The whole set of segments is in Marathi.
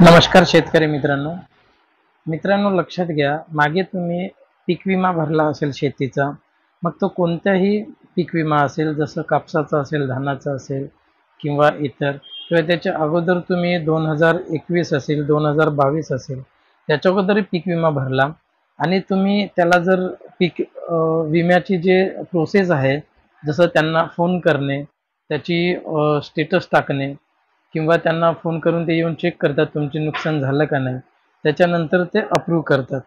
नमस्कार शेतकरी मित्रांनो लक्षात घ्या, मागे तुम्ही पीक विमा भरला असेल शेतीचा, मग तो कोणताही पीक विमा असेल, जसं कापसाचा असेल, धानाचा असेल किंवा इतर, किंवा त्याच्या अगोदर तुम्ही 2021 असेल, 2022 असेल, त्याच्या अगोदर पीक विमा भरला आणि तुम्ही त्याला जर पीक विम्याची जे प्रोसेस आहे, जसं त्यांना फोन करणे, त्याची स्टेटस टाकणे किंवा त्यांना फोन करून ते येऊन चेक करतात तुमचे नुकसान झालं का नाही, त्याच्यानंतर ते अप्रूव्ह करतात.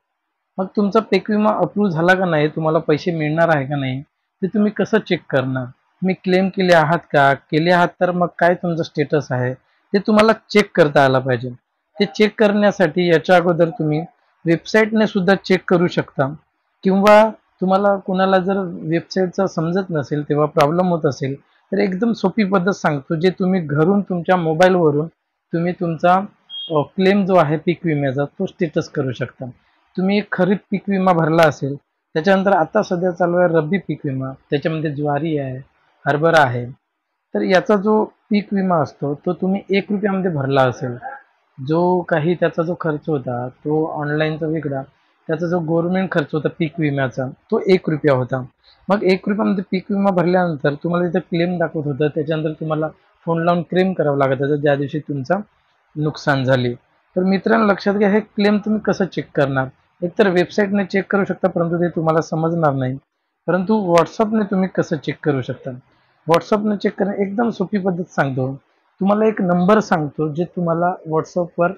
मग तुमचा पीक विमा अप्रूव्ह झाला का नाही, तुम्हाला पैसे मिळणार आहे का नाही, ते तुम्ही कसं चेक करणार? तुम्ही क्लेम केले आहात का? केले आहात तर मग काय तुमचं स्टेटस आहे ते तुम्हाला चेक करता आलं पाहिजे. ते चेक करण्यासाठी याच्या अगोदर तुम्ही वेबसाईटने सुद्धा चेक करू शकता, किंवा तुम्हाला कुणाला जर वेबसाईटचं समजत नसेल, तेव्हा प्रॉब्लेम होत असेल, तर एकदम सोपी पद्धत सांगतो, जे तुम्ही घरून तुमच्या मोबाईलवरून तुम्ही तुमचा क्लेम जो आहे पीक विम्याचा तो स्टेटस करू शकता. तुम्ही खरीप पीक विमा भरला असेल, त्याच्यानंतर आता सध्या चालू आहे रब्बी पीक विमा, त्याच्यामध्ये ज्वारी आहे, हरभरा आहे, तर याचा जो पीक विमा असतो तो तुम्ही 1 रुपयामध्ये भरला असेल, जो काही त्याचा जो खर्च होता तो ऑनलाईनचा वेगळा, त्याचा जो गव्हर्नमेंट खर्च होता पीक विम्याचा तो 1 रुपया होता. मग 1 रुपयामध्ये पीक विमा भरल्यानंतर तुम्हाला तिथं क्लेम दाखवत होतं, त्याच्यानंतर तुम्हाला फोन लावून क्लेम करावं लागत होतं ज्या दिवशी तुमचा नुकसान झाली. तर मित्रांनो लक्षात घ्या, हे क्लेम तुम्ही कसं चेक करणार? एकतर वेबसाईटने चेक करू शकता, परंतु ते तुम्हाला समजणार नाही. परंतु व्हॉट्सअपने तुम्ही कसं चेक करू शकता? व्हॉट्सअपने चेक करणे एकदम सोपी पद्धत सांगतो. तुम्हाला एक नंबर सांगतो, जे तुम्हाला व्हॉट्सअपवर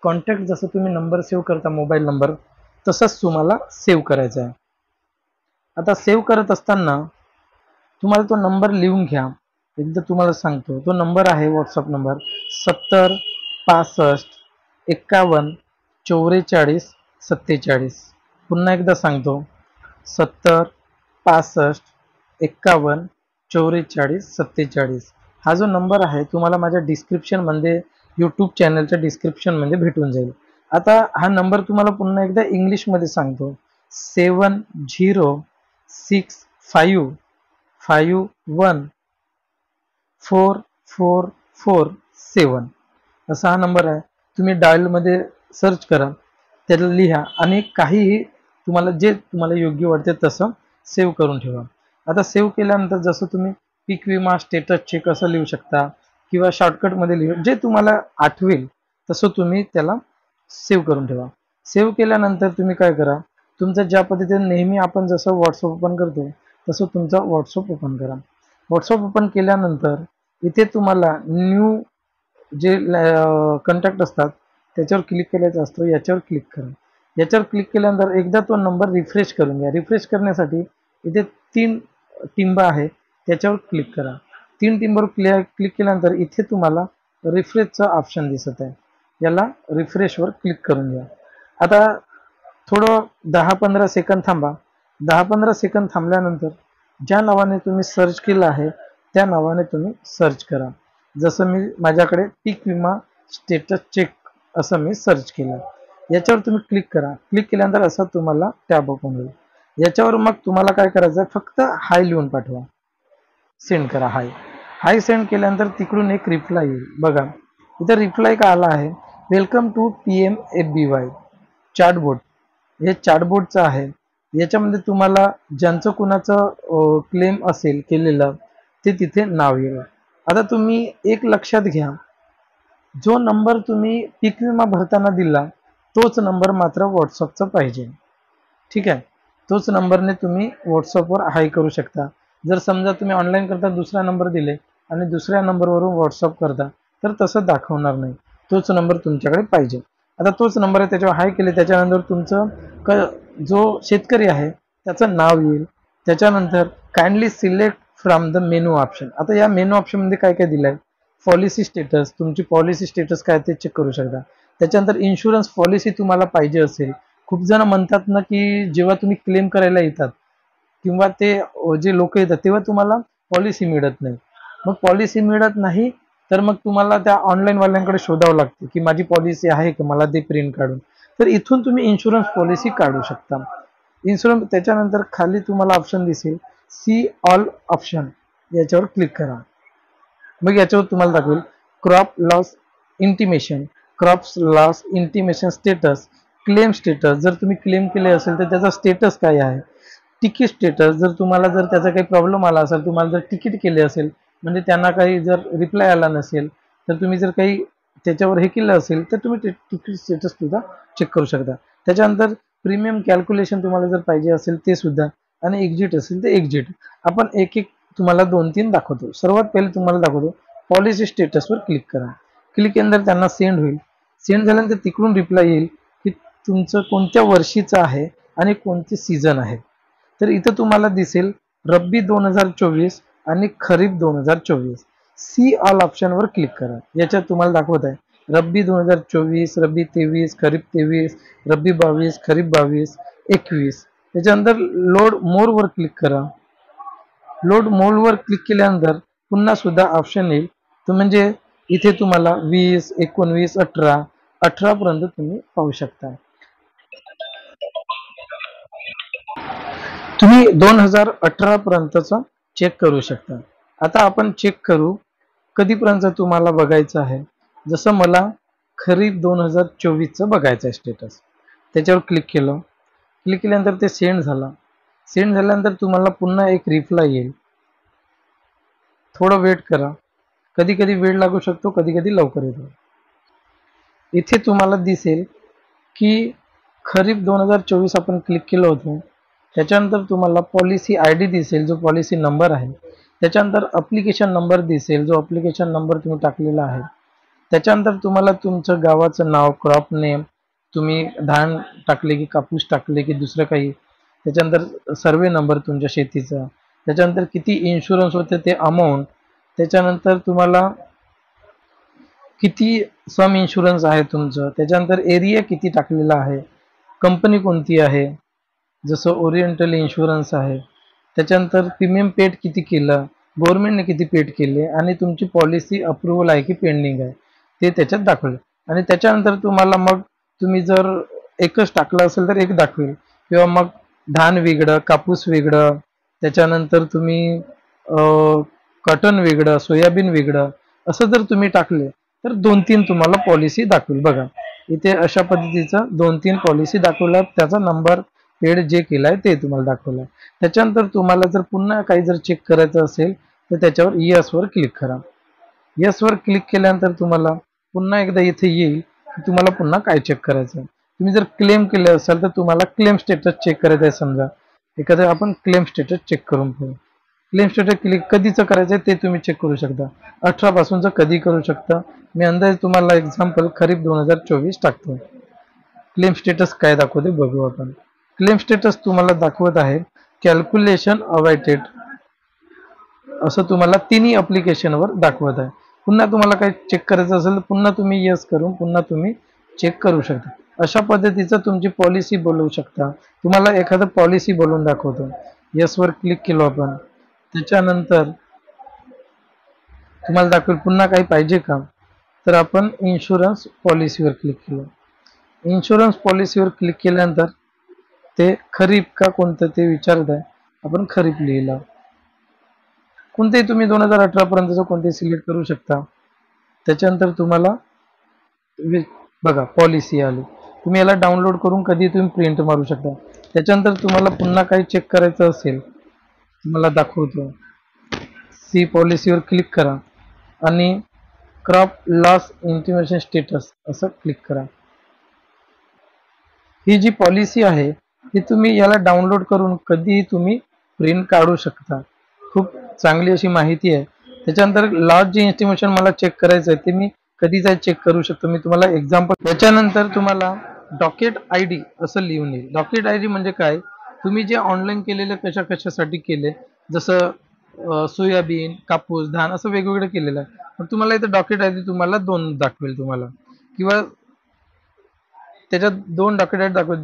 कॉन्टॅक्ट, जसं तुम्ही नंबर सेव्ह करता मोबाईल नंबर, तसंच तुम्हाला सेव्ह करायचा आहे. आता सेव्ह करत असताना तुम्हाला तो नंबर लिहून घ्या. एकदा तुम्हाला सांगतो, तो नंबर आहे व्हॉट्सअप नंबर 70 65 51 44 47. पुन्हा एकदा सांगतो, 70 65 51 44 47. हा जो नंबर आहे तुम्हाला माझ्या डिस्क्रिप्शनमध्ये, यूट्यूब चॅनलच्या डिस्क्रिप्शनमध्ये भेटून जाईल. आता हा नंबर तुम्हाला पुन्हा एकदा इंग्लिशमध्ये सांगतो, 7065514447. असा हा नंबर आहे. तुम्ही डायलमध्ये सर्च करा, त्याला लिहा आणि काहीही तुम्हाला योग्य वाटते तसं सेव्ह करून ठेवा. आता सेव्ह केल्यानंतर जसं तुम्ही पीक विमा स्टेटस चेक असं लिहू शकता, किंवा शॉर्टकटमध्ये लिहू, जे तुम्हाला आठवेल तसं तुम्ही त्याला सेव्ह करून ठेवा. सेव्ह केल्यानंतर तुम्ही काय करा, तुमचं ज्या पद्धतीने नेहमी आपण जसं व्हॉट्सअप ओपन करतो तसं तुमचा व्हॉट्सअप ओपन करा. व्हॉट्सअप ओपन केल्यानंतर इथे तुम्हाला न्यू जे कॉन्टॅक्ट असतात त्याच्यावर क्लिक केल्याचं असतं, याच्यावर क्लिक करा. याच्यावर क्लिक केल्यानंतर एकदा तो नंबर रिफ्रेश करून घ्या. रिफ्रेश करण्यासाठी इथे 3 टिंब आहे, त्याच्यावर क्लिक करा. 3 टिंबवर क्लिक केल्यानंतर इथे तुम्हाला रिफ्रेशचं ऑप्शन दिसत आहे, याला रिफ्रेशवर क्लिक करून घ्या. आता थोडं 10-15 सेकंद थांबा. 10-15 सेकंद थांबल्यानंतर ज्या नावाने तुम्ही सर्च केलं आहे त्या नावाने तुम्ही सर्च करा. जसं मी माझ्याकडे पीक विमा स्टेटस चेक असं मी सर्च केलं, याच्यावर तुम्ही क्लिक करा. क्लिक केल्यानंतर असं तुम्हाला टॅब ओपन होईल. याच्यावर मग तुम्हाला काय करायचं आहे, फक्त हाय लिहून पाठवा, सेंड करा. हाय सेंड केल्यानंतर तिकडून एक रिप्लाय येईल. बघा इथं रिप्लाय का आला आहे, वेलकम टू PMFBY चॅटबोट. हे चॅटबोटचं आहे. याच्यामध्ये तुम्हाला ज्यांचं कुणाचं क्लेम असेल केलेलं ते तिथे नाव येईल. आता तुम्ही एक लक्षात घ्या, जो नंबर तुम्ही पीक विमा भरताना दिला तोच नंबर मात्र व्हॉट्सअपचा पाहिजे. ठीक आहे, तोच नंबरने तुम्ही व्हॉट्सअपवर हाय करू शकता. जर समजा तुम्ही ऑनलाईन करता दुसरा नंबर दिले आणि दुसऱ्या नंबरवरून व्हॉट्सअप करता, तर तसं दाखवणार नाही, तोच नंबर तुमच्याकडे पाहिजे. आता तोच नंबर आहे, त्याच्यावर हाय केले, त्याच्यानंतर तुमचं जो शेतकरी आहे त्याचं नाव येईल. त्याच्यानंतर kindly select from the menu option. आता या मेनू ऑप्शनमध्ये काय काय दिलं आहे, पॉलिसी स्टेटस, तुमची पॉलिसी स्टेटस काय ते चेक करू शकता. त्याच्यानंतर इन्शुरन्स पॉलिसी तुम्हाला पाहिजे असेल. खूप जण म्हणतात ना, की जेव्हा तुम्ही क्लेम करायला येतात किंवा ते जे लोक येतात तेव्हा तुम्हाला पॉलिसी मिळत नाही. मग पॉलिसी मिळत नाही तर मग तुम्हाला त्या ऑनलाईन वाल्यांकडे शोधावं लागते, की माझी पॉलिसी आहे का, मला ते प्रिंट काढून. तर इथून तुम्ही इन्शुरन्स पॉलिसी काढू शकता. इन्शुरन्स त्याच्यानंतर खाली तुम्हाला ऑप्शन दिसेल, सी ऑल ऑप्शन, याच्यावर क्लिक करा. मग याच्यावर तुम्हाला दाखवेल crop loss intimation. Crops loss intimation status, claim status, जर तुम्ही क्लेम केले असेल तर त्याचा स्टेटस काय आहे, तिकीट स्टेटस, जर तुम्हाला जर त्याचा काही प्रॉब्लेम आला असेल, तुम्हाला जर तिकीट केले असेल म्हणजे त्यांना काही जर रिप्लाय आला नसेल, तर तुम्ही जर काही त्याच्यावर हे केलं असेल तर तुम्ही ते तिकीट स्टेटस सुद्धा चेक करू शकता. त्याच्यानंतर प्रीमियम कॅल्क्युलेशन तुम्हाला जर पाहिजे असेल ते सुद्धा, आणि एक्झिट असेल तर एक्झिट. आपण एक एक तुम्हाला 2-3 दाखवतो. सर्वात पहिले तुम्हाला दाखवतो पॉलिसी स्टेटसवर क्लिक करा. क्लिक केल्यानंतर त्यांना सेंड होईल. सेंड झाल्यानंतर तिकडून रिप्लाय येईल की तुमचं कोणत्या वर्षीचं आहे आणि कोणते सीझन आहे. तर इथं तुम्हाला दिसेल रब्बी 2024 आणि खरीप 2024. सी ऑल ऑप्शनवर क्लिक करा. याच्यात तुम्हाला दाखवत आहे रब्बी 2024, रब्बी 23, खरीप 23, रब्बी 22, खरीप 22, 21. त्याच्यानंतर लोड मोरवर क्लिक करा. लोड मोरवर क्लिक केल्यानंतर पुन्हा सुद्धा ऑप्शन येईल. तो म्हणजे इथे तुम्हाला 20, 19, 18 पर्यंत तुम्ही पाहू शकता. तुम्ही 2018 पर्यंतचा चेक करू शकता. आता आपण चेक करू कधीपर्यंत तुम्हाला बघायचं आहे. जसं मला खरीप 2024चं बघायचं आहे स्टेटस. त्याच्यावर क्लिक केलं. क्लिक केल्यानंतर ते सेंड झालं. सेंड झाल्यानंतर तुम्हाला पुन्हा एक रिप्लाय येईल. थोडं वेट करा. कधी कधी वेळ लागू शकतो, कधी कधी लवकर येतो. इथे तुम्हाला दिसेल की खरीप 2024 आपण क्लिक केलं होतं. त्याच्यानंतर तुम्हाला पॉलिसी आय डी दिसेल, जो पॉलिसी नंबर आहे. त्याच्यानंतर अप्लिकेशन नंबर दिसेल, जो अप्लिकेशन नंबर तुम्ही टाकलेला आहे. त्याच्यानंतर तुम्हाला तुमचं गावाचं नाव, क्रॉप नेम, तुम्ही धान टाकले की कापूस टाकले की दुसरं काही, त्याच्यानंतर सर्वे नंबर तुमच्या शेतीचा, त्याच्यानंतर किती इन्शुरन्स होते ते अमाऊंट, त्याच्यानंतर तुम्हाला किती सम इन्शुरन्स आहे तुमचं, त्याच्यानंतर एरिया किती टाकलेला आहे, कंपनी कोणती आहे, जसं ओरिएंटल इन्शुरन्स आहे, त्याच्यानंतर प्रीमियम पेड किती केलं, गव्हर्नमेंटने किती पेड केले, आणि तुमची पॉलिसी अप्रुव्हल आहे की पेंडिंग आहे ते त्याच्यात दाखवलं. आणि त्याच्यानंतर तुम्हाला मग तुम्ही जर एकच टाकलं असेल तर एक दाखवेल, किंवा मग धान वेगळं, कापूस वेगळं, त्याच्यानंतर तुम्ही कॉटन वेगळं, सोयाबीन वेगळं, असं जर तुम्ही टाकले तर 2-3 तुम्हाला पॉलिसी दाखवेल. बघा इथे अशा पद्धतीचं 2-3 पॉलिसी दाखवल्या, त्याचा नंबर पेड जे केलाय ते तुम्हाला दाखवलंय. त्याच्यानंतर तुम्हाला जर पुन्हा काही जर चेक करायचं असेल तर त्याच्यावर येस वर क्लिक करा. येस वर क्लिक केल्यानंतर तुम्हाला पुन्हा एकदा इथे येईल की तुम्हाला पुन्हा काय चेक करायचं. तुम्ही जर क्लेम केले असाल तर तुम्हाला क्लेम स्टेटस चेक करायचं आहे. समजा एखादं आपण क्लेम स्टेटस चेक करून पाहू. क्लेम स्टेटस क्लिक कधीचं करायचं आहे ते तुम्ही चेक करू शकता. 18 पासूनचं कधी करू शकता. मी अंदाज तुम्हाला एक्झाम्पल खरीप 2024 टाकतो. क्लेम स्टेटस काय दाखवते बघू आपण. क्लेम स्टेटस तुम्हाला दाखवत आहे कॅल्क्युलेशन अवॉइडेड, असं तुम्हाला तिन्ही ॲप्लिकेशनवर दाखवत आहे. पुन्हा तुम्हाला काही चेक करायचं असेल तर पुन्हा तुम्ही येस करून पुन्हा तुम्ही चेक करू शकता. अशा पद्धतीचं तुमची पॉलिसी बोलवू शकता. तुम्हाला एखादं पॉलिसी बोलवून दाखवतो. येसवर क्लिक केलो आपण. त्याच्यानंतर तुम्हाला दाखवेल पुन्हा काही पाहिजे का, तर आपण इन्शुरन्स पॉलिसीवर क्लिक केलं. इन्शुरन्स पॉलिसीवर क्लिक केल्यानंतर ते खरीप का कोणतं ते विचारत आहे. आपण खरीप लिहिलं. कोणतेही तुम्ही 2018 पर्यंतचं कोणतेही सिलेक्ट करू शकता. त्याच्यानंतर तुम्हाला बघा पॉलिसी आली. तुम्ही याला डाउनलोड करून कधी तुम्ही प्रिंट मारू शकता. त्याच्यानंतर तुम्हाला पुन्हा काही चेक करायचं असेल तुम्हाला दाखवतो. सी पॉलिसीवर क्लिक करा आणि क्रॉप लॉस इंटिमेशन स्टेटस असं क्लिक करा. ही जी पॉलिसी आहे ही तुम्ही याला डाउनलोड करून कधीही तुम्ही प्रिंट काढू शकता. खूप चांगली अशी माहिती आहे. त्याच्यानंतर लॉस जे एस्टिमेशन मला चेक करायचं आहे ते मी कधीचा चेक करू शकतो. मी तुम्हाला एक्झाम्पल. त्याच्यानंतर तुम्हाला डॉकेट आय डी असं लिहून येईल. डॉकेट आय डी म्हणजे काय, तुम्ही जे ऑनलाईन केलेलं कशासाठी केले, जसं सोयाबीन, कापूस, धान असं वेगवेगळं केलेलं आहे. पण तुम्हाला इथं डॉकेट आय डी तुम्हाला 2 दाखवेल तुम्हाला, किंवा त्याच्यात 2 डॉक्युमेंट दाखवत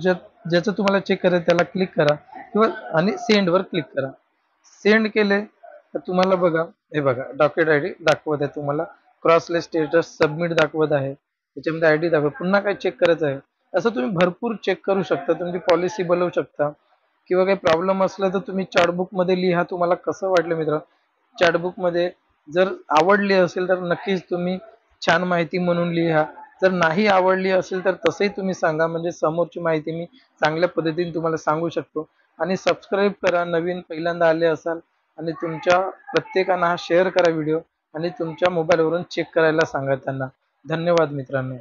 ज्याचं तुम्हाला चेक करायचं त्याला क्लिक करा, किंवा आणि सेंडवर क्लिक करा. सेंड केले तर तुम्हाला बघा हे बघा डॉक्युमेंट आय डी दाखवत आहे तुम्हाला. क्रॉसलेस स्टेटस सबमिट दाखवत आहे. त्याच्यामध्ये आय डी दाखवत. पुन्हा काय चेक करायचं आहे असं तुम्ही भरपूर चेक करू शकता. तुमची पॉलिसी बनवू शकता, किंवा काही प्रॉब्लेम असला तर तुम्ही चॅटबुकमध्ये लिहा. तुम्हाला कसं वाटलं मित्र, चॅटबुकमध्ये जर आवडली असेल तर नक्कीच तुम्ही छान माहिती म्हणून लिहा. जर नाही आवडली असेल तर तसंही तुम्ही सांगा, म्हणजे समोरची माहिती मी चांगल्या पद्धतीने तुम्हाला सांगू शकतो. आणि सबस्क्राईब करा, नवीन पहिल्यांदा आले असाल, आणि तुमच्या प्रत्येकांना हा शेअर करा व्हिडिओ, आणि तुमच्या मोबाईलवरून चेक करायला सांगा त्यांना. धन्यवाद मित्रांनो.